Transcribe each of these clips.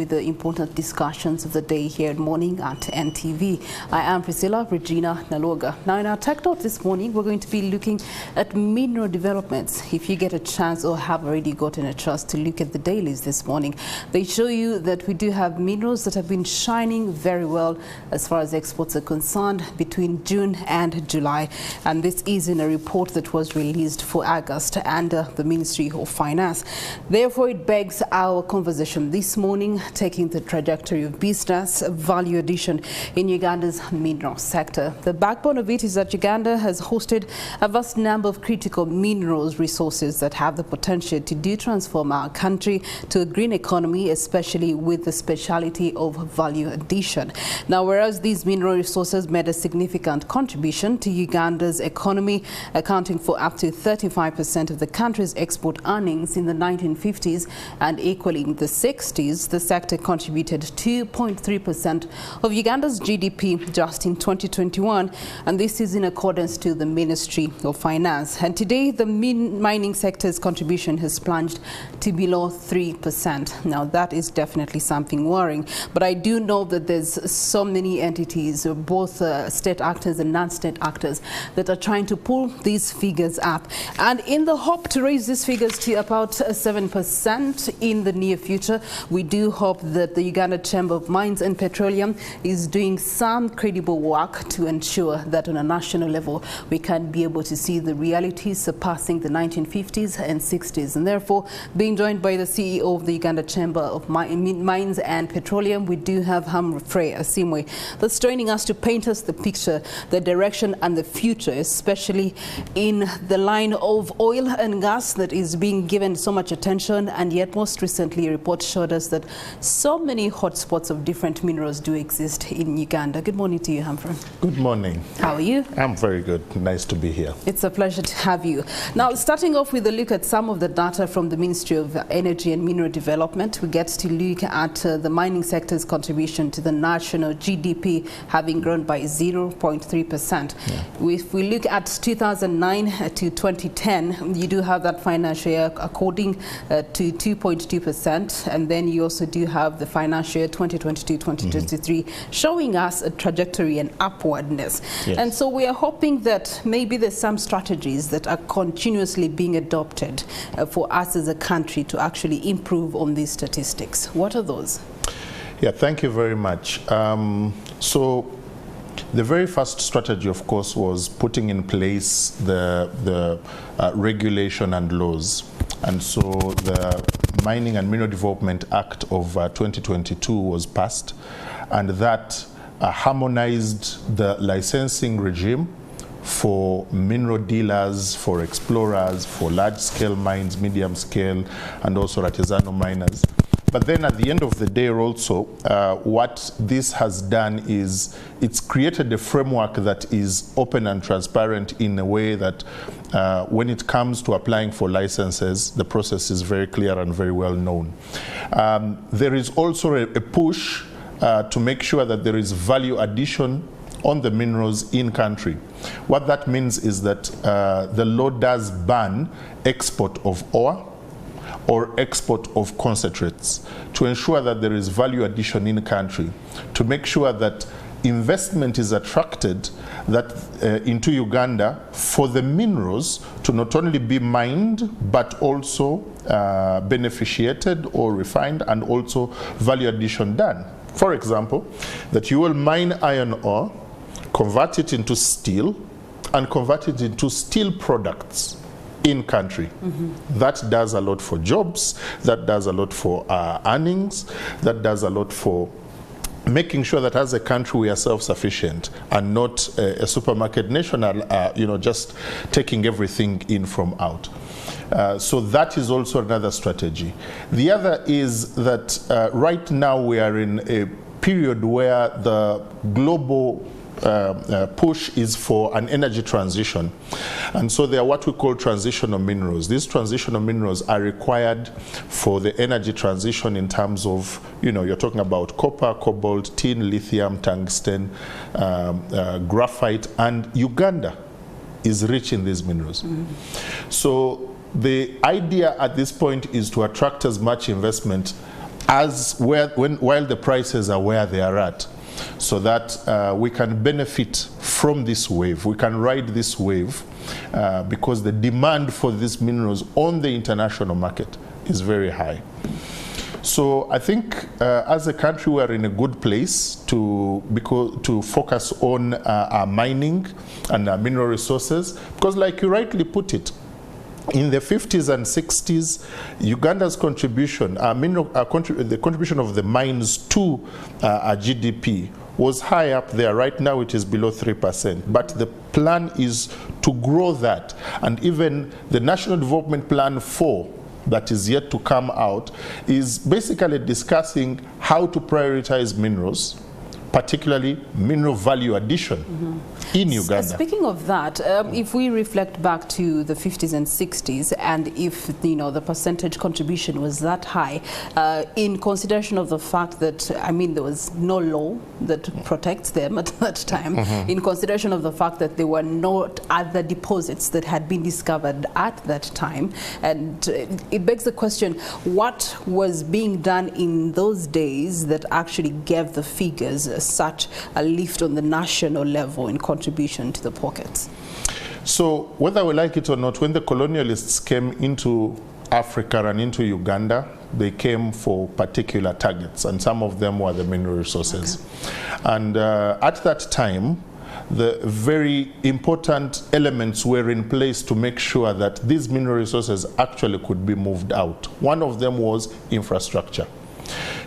With the important discussions of the day here at Morning at NTV. I am Priscilla Regina Naloga. Now in our Tech Talk this morning, we're going to be looking at mineral developments. If you get a chance or have already gotten a chance to look at the dailies this morning, they show you that we do have minerals that have been shining very well as far as exports are concerned between June and July. And this is in a report that was released for August under the Ministry of Finance. Therefore, it begs our conversation this morning, taking the trajectory of business value addition in Uganda's mineral sector. The backbone of it is that Uganda has hosted a vast number of critical minerals resources that have the potential to transform our country to a green economy, especially with the speciality of value addition. Now, whereas these mineral resources made a significant contribution to Uganda's economy, accounting for up to 35% of the country's export earnings in the 1950s and equaling the 60s, the sector contributed 2.3% of Uganda's GDP just in 2021, and this is in accordance to the Ministry of Finance. And today, the mining sector's contribution has plunged to below 3%. Now, that is definitely something worrying, but I do know that there's so many entities, both state actors and non-state actors, that are trying to pull these figures up, and in the hope to raise these figures to about 7% in the near future. We do hope that the Uganda Chamber of Mines and Petroleum is doing some credible work to ensure that on a national level we can be able to see the reality surpassing the 1950s and 60s. And therefore, being joined by the CEO of the Uganda Chamber of Mines and Petroleum, we do have Humphrey Asiimwe that's joining us to paint us the picture, the direction and the future, especially in the line of oil and gas that is being given so much attention, and yet most recently reports showed us that so many hotspots of different minerals do exist in Uganda. Good morning to you, Humphrey. Good morning. How are you? I'm very good. Nice to be here. It's a pleasure to have you. Now, starting off with a look at some of the data from the Ministry of Energy and Mineral Development, we get to look at the mining sector's contribution to the national GDP having grown by 0.3%. Yeah. If we look at 2009 to 2010, you do have that financial year according to 2.2%, and then you also do have the financial year 2022-2023 showing us a trajectory and upwardness. Yes. And so we are hoping that maybe there's some strategies that are continuously being adopted for us as a country to actually improve on these statistics. What are those? Yeah, thank you very much. So the very first strategy, of course, was putting in place the regulation and laws. And so the Mining and Mineral Development Act of 2022 was passed, and that harmonized the licensing regime for mineral dealers, for explorers, for large-scale mines, medium-scale, and also artisanal miners. But then at the end of the day also, what this has done is it's created a framework that is open and transparent in a way that when it comes to applying for licenses, the process is very clear and very well known. There is also a push to make sure that there is value addition on the minerals in country. What that means is that the law does ban export of ore or export of concentrates to ensure that there is value addition in country, to make sure that investment is attracted into Uganda for the minerals to not only be mined but also beneficiated or refined, and also value addition done. For example, that you will mine iron ore, convert it into steel, and convert it into steel products in country. That does a lot for jobs, that does a lot for earnings, that does a lot for making sure that as a country we are self-sufficient and not a supermarket nation, just taking everything in from out. So that is also another strategy. The other is that right now we are in a period where the global push is for an energy transition. And so they are what we call transitional minerals. These transitional minerals are required for the energy transition in terms of, you're talking about copper, cobalt, tin, lithium, tungsten, graphite, and Uganda is rich in these minerals. So the idea at this point is to attract as much investment while the prices are where they are at, so that we can benefit from this wave. We can ride this wave because the demand for these minerals on the international market is very high. So I think as a country we are in a good place to focus on our mining and our mineral resources, because like you rightly put it, in the 50s and 60s, Uganda's contribution, the contribution of the mines to our GDP was high up there. Right now it is below 3%. But the plan is to grow that. And even the National Development Plan 4 that is yet to come out is basically discussing how to prioritize minerals, particularly mineral value addition in Uganda. Speaking of that, if we reflect back to the 50s and 60s, and if the percentage contribution was that high, in consideration of the fact that there was no law that protects them at that time, in consideration of the fact that there were no other deposits that had been discovered at that time, and it begs the question, what was being done in those days that actually gave the figures such a lift on the national level in contribution to the pockets? So whether we like it or not, when the colonialists came into Africa and into Uganda, they came for particular targets, and some of them were the mineral resources. And at that time, the very important elements were in place to make sure that these mineral resources actually could be moved out. One of them was infrastructure.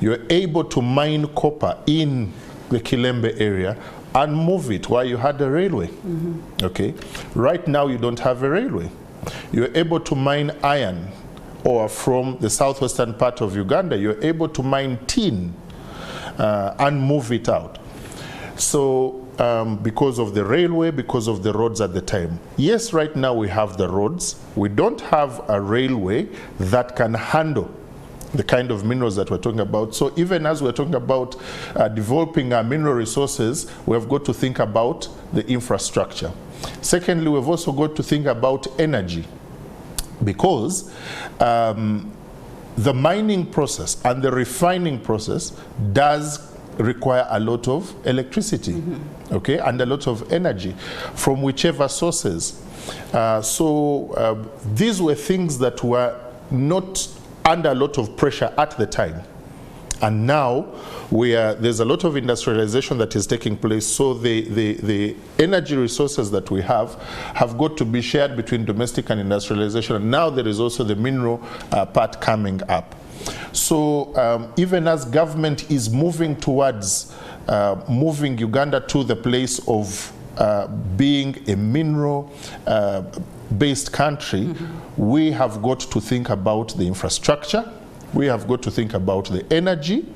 You were able to mine copper in the Kilembe area and move it while you had a railway. Okay. Right now you don't have a railway. You're able to mine iron, or from the southwestern part of Uganda, you're able to mine tin and move it out. So because of the railway, because of the roads at the time. Yes, right now we have the roads. We don't have a railway that can handle the kind of minerals that we're talking about. So even as we're talking about developing our mineral resources, we have got to think about the infrastructure. Secondly, we've also got to think about energy, because the mining process and the refining process does require a lot of electricity, okay, and a lot of energy from whichever sources. So these were things that were not under a lot of pressure at the time. And now there's a lot of industrialization that is taking place, so the energy resources that we have got to be shared between domestic and industrialization, and now there is also the mineral part coming up. So even as government is moving towards moving Uganda to the place of being a mineral based country, we have got to think about the infrastructure, we have got to think about the energy,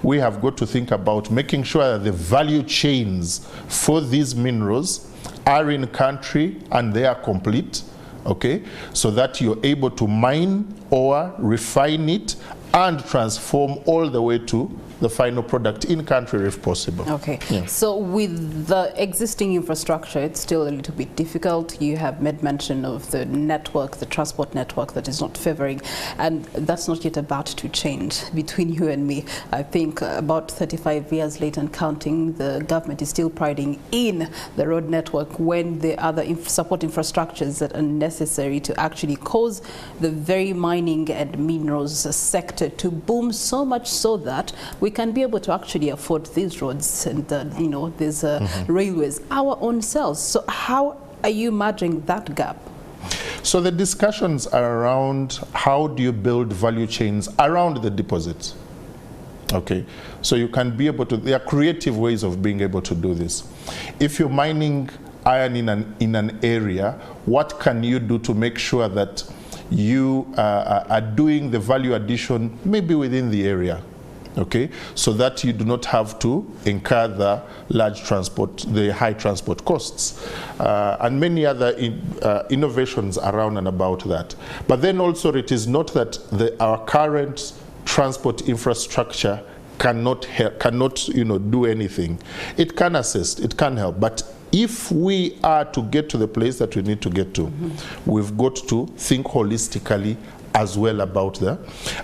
we have got to think about making sure that the value chains for these minerals are in country and they are complete, okay, so that you're able to mine or refine it and transform all the way to the final product in country if possible. Okay, yeah. So with the existing infrastructure, it's still a little bit difficult. You have made mention of the network, the transport network that is not favoring, and that's not yet about to change between you and me. I think about 35 years later and counting, the government is still priding in the road network when the other support infrastructures that are necessary to actually cause the very mining and minerals sector to boom, so much so that we can be able to actually afford these roads and these railways our own selves. So how are you merging that gap? So the discussions are around how do you build value chains around the deposits. Okay, so you can be able to, there are creative ways of being able to do this. If you're mining iron in an area, what can you do to make sure that you are doing the value addition maybe within the area? Okay, so that you do not have to incur the large transport, the high transport costs, and many other innovations around and about that. But then also it is not that our current transport infrastructure cannot do anything. It can assist, it can help, but if we are to get to the place that we need to get to, we've got to think holistically as well about there.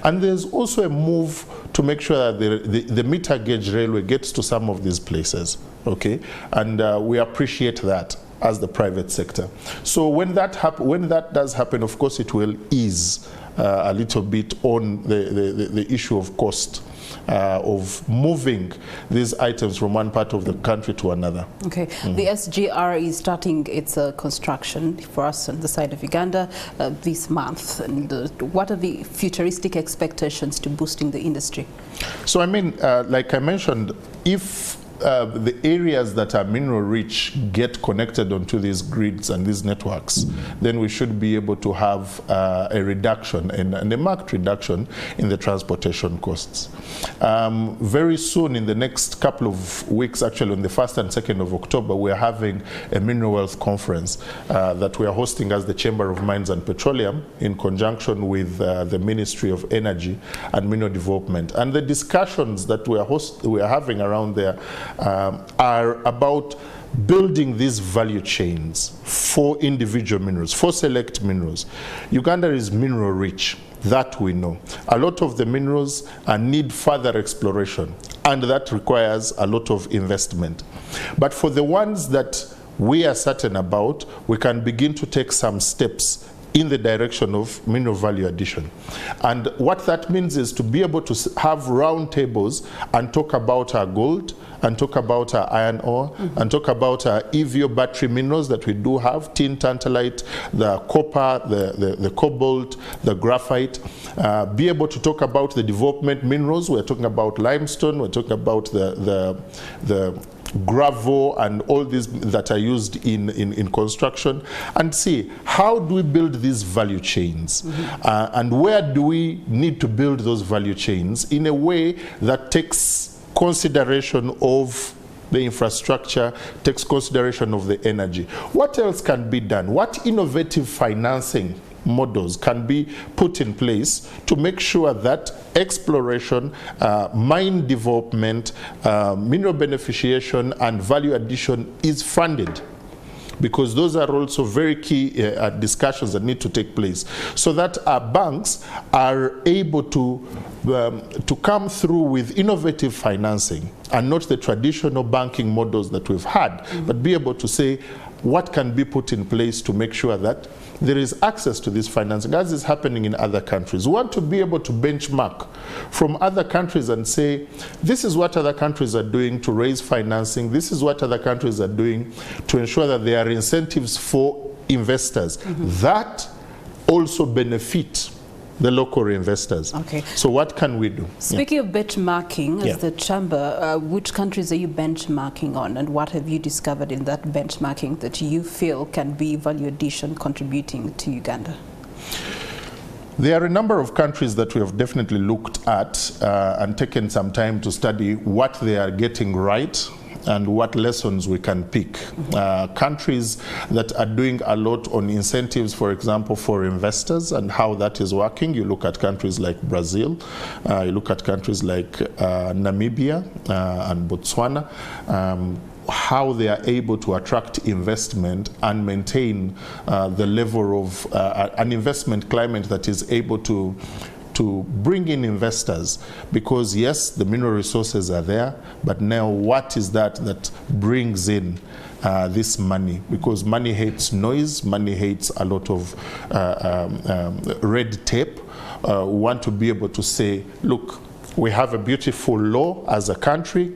And there's also a move to make sure that the meter gauge railway gets to some of these places, okay? And we appreciate that as the private sector. So when that does happen, of course, it will ease a little bit on the issue of cost of moving these items from one part of the country to another. Okay, the SGR is starting its construction for us on the side of Uganda this month. And what are the futuristic expectations to boosting the industry? So I mean, like I mentioned, if the areas that are mineral rich get connected onto these grids and these networks, then we should be able to have a reduction and a marked reduction in the transportation costs. Very soon, in the next couple of weeks, actually on the 1st and 2nd of October, we are having a mineral wealth conference that we are hosting as the Chamber of Mines and Petroleum in conjunction with the Ministry of Energy and Mineral Development. And the discussions that we are having around there are about building these value chains for individual minerals, for select minerals. Uganda is mineral rich, that we know. A lot of the minerals need further exploration, and that requires a lot of investment. But for the ones that we are certain about, we can begin to take some steps in the direction of mineral value addition. And what that means is to be able to have round tables and talk about our gold, and talk about our iron ore, and talk about our EVO battery minerals that we do have, tin, tantalite, the copper, the cobalt, the graphite. Be able to talk about the development minerals. We're talking about limestone, we're talking about the gravel and all these that are used in construction, and see how do we build these value chains, and where do we need to build those value chains in a way that takes consideration of the infrastructure, takes consideration of the energy. What else can be done? What innovative financing models can be put in place to make sure that exploration, mine development, mineral beneficiation and value addition is funded? Because those are also very key discussions that need to take place, so that our banks are able to come through with innovative financing and not the traditional banking models that we've had, but be able to say what can be put in place to make sure that there is access to this financing, as is happening in other countries. We want to be able to benchmark from other countries and say, this is what other countries are doing to raise financing, this is what other countries are doing to ensure that there are incentives for investors that also benefit the local investors. Okay. So what can we do? Speaking of benchmarking, as the chamber, which countries are you benchmarking on, and what have you discovered in that benchmarking that you feel can be value addition contributing to Uganda? There are a number of countries that we have definitely looked at and taken some time to study what they are getting right and what lessons we can pick. Countries that are doing a lot on incentives, for example, for investors and how that is working. You look at countries like Brazil, you look at countries like Namibia and Botswana, how they are able to attract investment and maintain the level of an investment climate that is able to bring in investors, because yes, the mineral resources are there, but now what is that brings in this money? Because money hates noise, money hates a lot of red tape. We want to be able to say, look, we have a beautiful law as a country.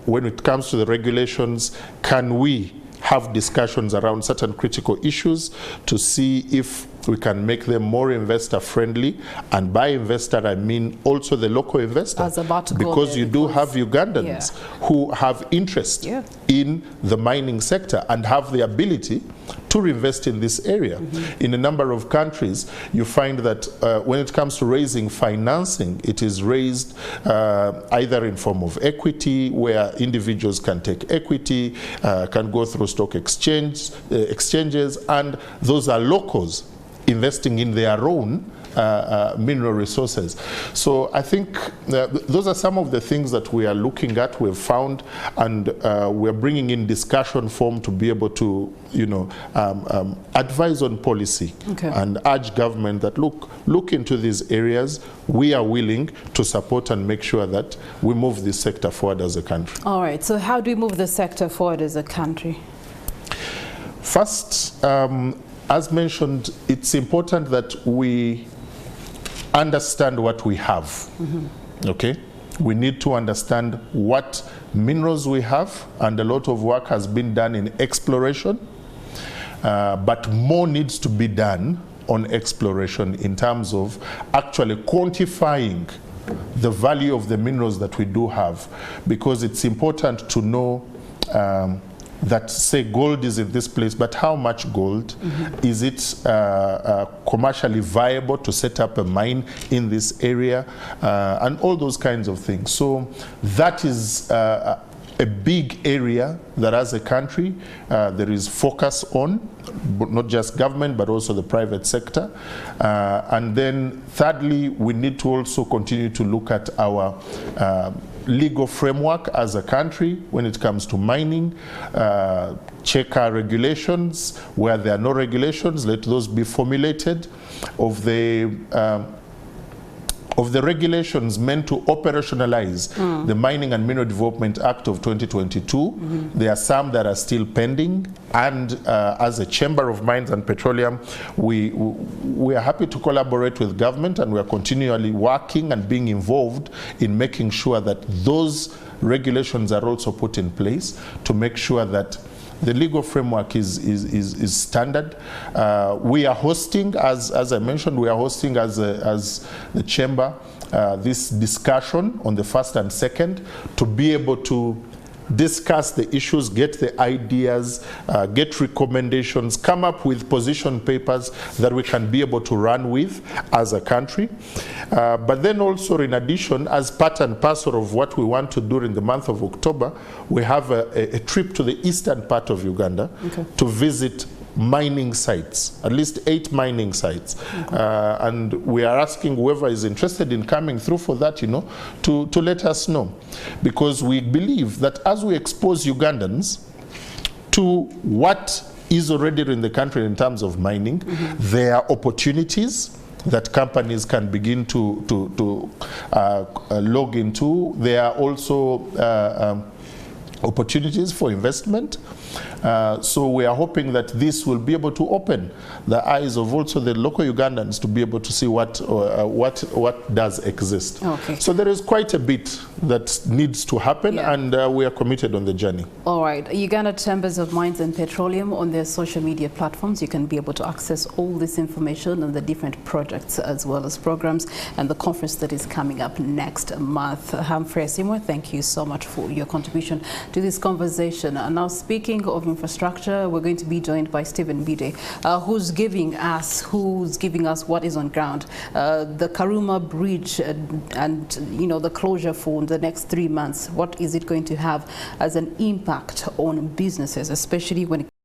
When it comes to the regulations, can we have discussions around certain critical issues to see if we can make them more investor friendly? And by investor I mean also the local investor, because you do have Ugandans who have interest in the mining sector and have the ability to invest in this area. In a number of countries you find that when it comes to raising financing, it is raised either in form of equity, where individuals can take equity, can go through stock exchanges, and those are locals investing in their own mineral resources. So I think those are some of the things that we are looking at, we've found, and we're bringing in discussion form to be able to, advise on policy and urge government that look into these areas. We are willing to support and make sure that we move this sector forward as a country. All right, so how do we move the sector forward as a country? First, as mentioned, it's important that we understand what we have. Okay? We need to understand what minerals we have, and a lot of work has been done in exploration, but more needs to be done on exploration in terms of actually quantifying the value of the minerals that we do have, because it's important to know that, say, gold is in this place, but how much gold? Is it commercially viable to set up a mine in this area? And all those kinds of things. So that is a big area that as a country there is focus on, not just government but also the private sector. And then thirdly, we need to also continue to look at our legal framework as a country when it comes to mining, check our regulations. Where there are no regulations, let those be formulated. Of the regulations meant to operationalize the Mining and Mineral Development Act of 2022, there are some that are still pending, and as a Chamber of Mines and Petroleum, we are happy to collaborate with government, and we are continually working and being involved in making sure that those regulations are also put in place to make sure that the legal framework is standard. We are hosting, as I mentioned, we are hosting as the chamber this discussion on the 1st and 2nd to be able to discuss the issues, get the ideas, get recommendations, come up with position papers that we can be able to run with as a country. But then also, in addition, as part and parcel of what we want to do in the month of October, we have a trip to the eastern part of Uganda to visit mining sites, at least 8 mining sites. And we are asking whoever is interested in coming through for that, to let us know. Because we believe that as we expose Ugandans to what is already in the country in terms of mining, there are opportunities that companies can begin to log into. There are also opportunities for investment. So we are hoping that this will be able to open the eyes of also the local Ugandans to be able to see what does exist. So there is quite a bit that needs to happen, and we are committed on the journey. All right. Uganda Chambers of Mines and Petroleum, on their social media platforms, you can be able to access all this information on the different projects as well as programs and the conference that is coming up next month. Humphrey Asiimwe, thank you so much for your contribution to this conversation. Now, speaking of infrastructure, we're going to be joined by Stephen Bide, who's giving us what is on ground. The Karuma Bridge and the closure for the next 3 months, what is it going to have as an impact on businesses, especially when it